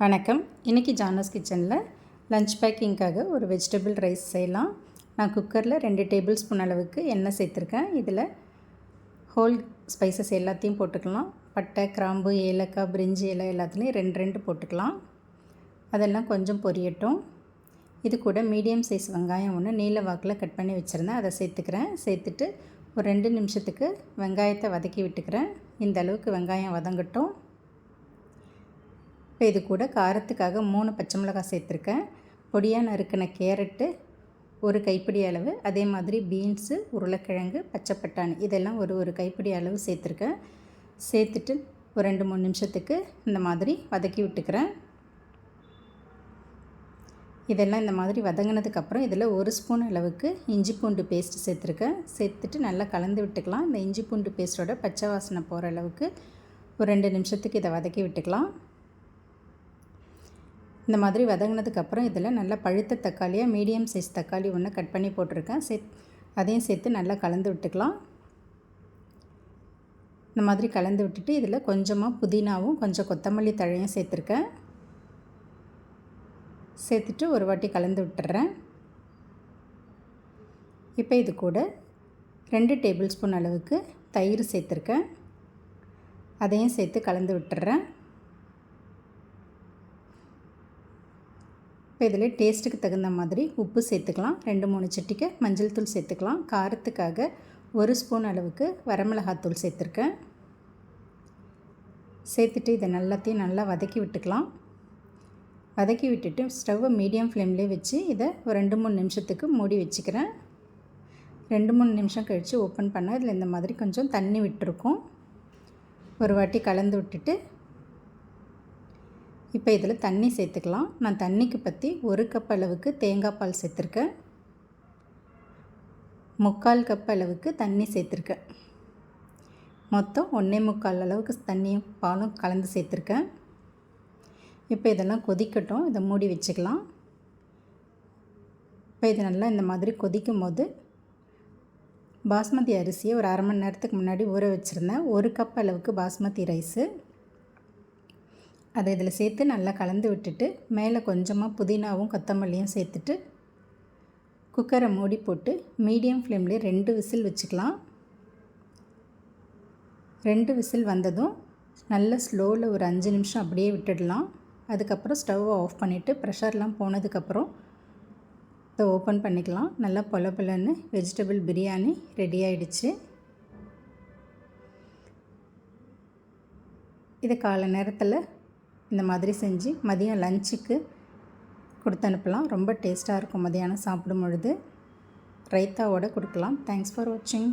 வணக்கம். இன்றைக்கி ஜானஸ் கிச்சனில் லஞ்ச் பேக்கிங்காக ஒரு வெஜிடபிள் ரைஸ் செய்யலாம். நான் குக்கரில் 2 டேபிள் ஸ்பூன் அளவுக்கு எண்ணெய் சேர்த்துருக்கேன். இதில் ஹோல் ஸ்பைசஸ் எல்லாத்தையும் போட்டுக்கலாம். பட்டை, கிராம்பு, ஏலக்காய், பிரிஞ்சி இலை எல்லாத்துலேயும் 2 போட்டுக்கலாம். அதெல்லாம் கொஞ்சம் பொரியட்டும். இது கூட மீடியம் சைஸ் வெங்காயம் ஒன்று நீல வாக்கில் கட் பண்ணி வச்சுருந்தேன், அதை சேர்த்துக்கிறேன். சேர்த்துட்டு ஒரு 2 நிமிஷத்துக்கு வெங்காயத்தை வதக்கி விட்டுக்கிறேன். இந்த அளவுக்கு வெங்காயம் வதங்கட்டும். இப்போ இது கூட காரத்துக்காக 3 பச்சை மிளகாய் சேர்த்துருக்கேன். பொடியாக நறுக்கின கேரட்டு ஒரு கைப்பிடி அளவு, அதே மாதிரி பீன்ஸு, உருளைக்கிழங்கு, பச்சை பட்டாணி இதெல்லாம் ஒரு கைப்பிடி அளவு சேர்த்துருக்கேன். சேர்த்துட்டு ஒரு 2-3 நிமிஷத்துக்கு இந்த மாதிரி வதக்கி விட்டுக்கிறேன். இதெல்லாம் இந்த மாதிரி வதங்கினதுக்கப்புறம் இதில் 1 ஸ்பூன் அளவுக்கு இஞ்சி பூண்டு பேஸ்ட்டு சேர்த்துருக்கேன். சேர்த்துட்டு நல்லா கலந்து விட்டுக்கலாம். இந்த இஞ்சி பூண்டு பேஸ்ட்டோட பச்சை வாசனை போகிற அளவுக்கு ஒரு 2 நிமிஷத்துக்கு இதை வதக்கி விட்டுக்கலாம். இந்த மாதிரி வதங்கினதுக்கப்புறம் இதில் நல்லா பழுத்த தக்காளியாக மீடியம் சைஸ் தக்காளி ஒன்று கட் பண்ணி போட்டிருக்கேன். அதையும் சேர்த்து நல்லா கலந்து விட்டுக்கலாம். இந்த மாதிரி கலந்து விட்டுட்டு இதில் கொஞ்சமாக புதினாவும் கொஞ்சம் கொத்தமல்லி தழையும் சேர்த்துருக்கேன். சேர்த்துட்டு ஒரு வாட்டி கலந்து விட்டுறேன். இப்போ இது கூட 2 டேபிள் ஸ்பூன் அளவுக்கு தயிர் சேர்த்துருக்கேன். அதையும் சேர்த்து கலந்து விட்டுறேன். இப்போ இதில் டேஸ்ட்டுக்கு தகுந்த மாதிரி உப்பு சேர்த்துக்கலாம். 2-3 சிட்டிகை மஞ்சள் தூள் சேர்த்துக்கலாம். காரத்துக்காக 1 ஸ்பூன் அளவுக்கு வரமிளகாத்தூள் சேர்த்துருக்கேன். சேர்த்துட்டு இதை எல்லாத்தையும் நல்லா வதக்கி விட்டுக்கலாம். வதக்கி விட்டுட்டு ஸ்டவ்வை மீடியம் ஃப்ளேம்லேயே வச்சு இதை ஒரு 2-3 நிமிஷத்துக்கு மூடி வச்சுக்கிறேன். 2-3 நிமிஷம் கழித்து ஓப்பன் பண்ணால் இதில் இந்த மாதிரி கொஞ்சம் தண்ணி விட்டுருக்கும். ஒரு வாட்டி கலந்து விட்டுட்டு இப்போ இதில் தண்ணி சேர்த்துக்கலாம். நான் தண்ணிக்கு பற்றி 1 கப் அளவுக்கு தேங்காய் பால் சேர்த்துருக்கேன். 3/4 கப் அளவுக்கு தண்ணி சேர்த்துருக்கேன். மொத்தம் 1.25 அளவுக்கு தண்ணியும் பாலும் கலந்து சேர்த்துருக்கேன். இப்போ இதெல்லாம் கொதிக்கட்டும். இதை மூடி வச்சுக்கலாம். இப்போ இது நல்லா இந்த மாதிரி கொதிக்கும் போது பாஸ்மதி அரிசியை ஒரு அரை மணி நேரத்துக்கு முன்னாடி ஊற வச்சுருந்தேன். 1 கப் அளவுக்கு பாஸ்மதி ரைஸு அதை இதில் சேர்த்து நல்லா கலந்து விட்டுட்டு மேலே கொஞ்சமாக புதினாவும் கொத்தமல்லியும் சேர்த்துட்டு குக்கரை மூடி போட்டு மீடியம் ஃப்ளேம்லேயே 2 விசில் வச்சுக்கலாம். 2 விசில் வந்ததும் நல்ல ஸ்லோவில் ஒரு 5 நிமிஷம் அப்படியே விட்டுடலாம். அதுக்கப்புறம் ஸ்டவ்வை ஆஃப் பண்ணிவிட்டு ப்ரெஷர்லாம் போனதுக்கப்புறம் இதை ஓப்பன் பண்ணிக்கலாம். நல்லா பொலன்னு வெஜிடபிள் பிரியாணி ரெடி ஆகிடுச்சு. இது காலை நேரத்தில் இந்த மாதிரி செஞ்சு மதியம் லஞ்சுக்கு கொடுத்து அனுப்பலாம். ரொம்ப டேஸ்ட்டாக இருக்கும். மதியானம் சாப்பிடும் பொழுது ரைத்தாவோடு கொடுக்கலாம். தேங்க்ஸ் ஃபார் வாட்சிங்.